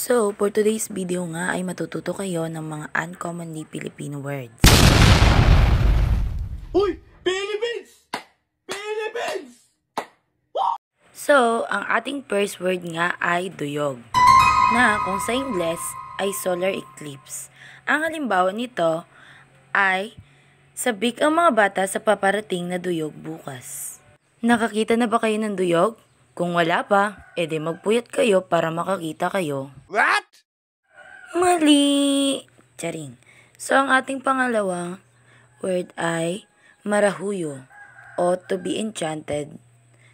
So, for today's video nga ay matututo kayo ng mga uncommonly Filipino words. Uy! Philippines! Philippines! So, ang ating first word nga ay duyog, na kung sa Ingles ay solar eclipse. Ang halimbawa nito ay sabik ang mga bata sa paparating na duyog bukas. Nakakita na ba kayo ng duyog? Kung wala pa, edi magpuyat kayo para makakita kayo. What? Mali! Charing. So, ang ating pangalawang word ay marahuyo o to be enchanted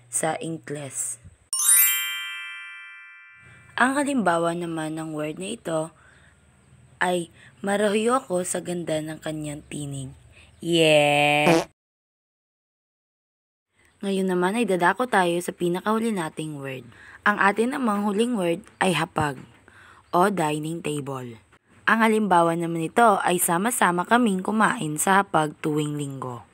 sa Ingles. Ang halimbawa naman ng word na ito ay marahuyo ako sa ganda ng kanyang tinig. Yeah! Ngayon naman ay dadako tayo sa pinakahuli nating word. Ang atin namang huling word ay hapag o dining table. Ang halimbawa naman nito ay sama-sama kaming kumain sa hapag tuwing linggo.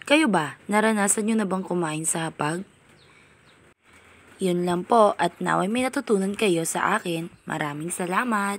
Kayo ba, naranasan nyo na bang kumain sa hapag? Yun lang po at naway may natutunan kayo sa akin. Maraming salamat!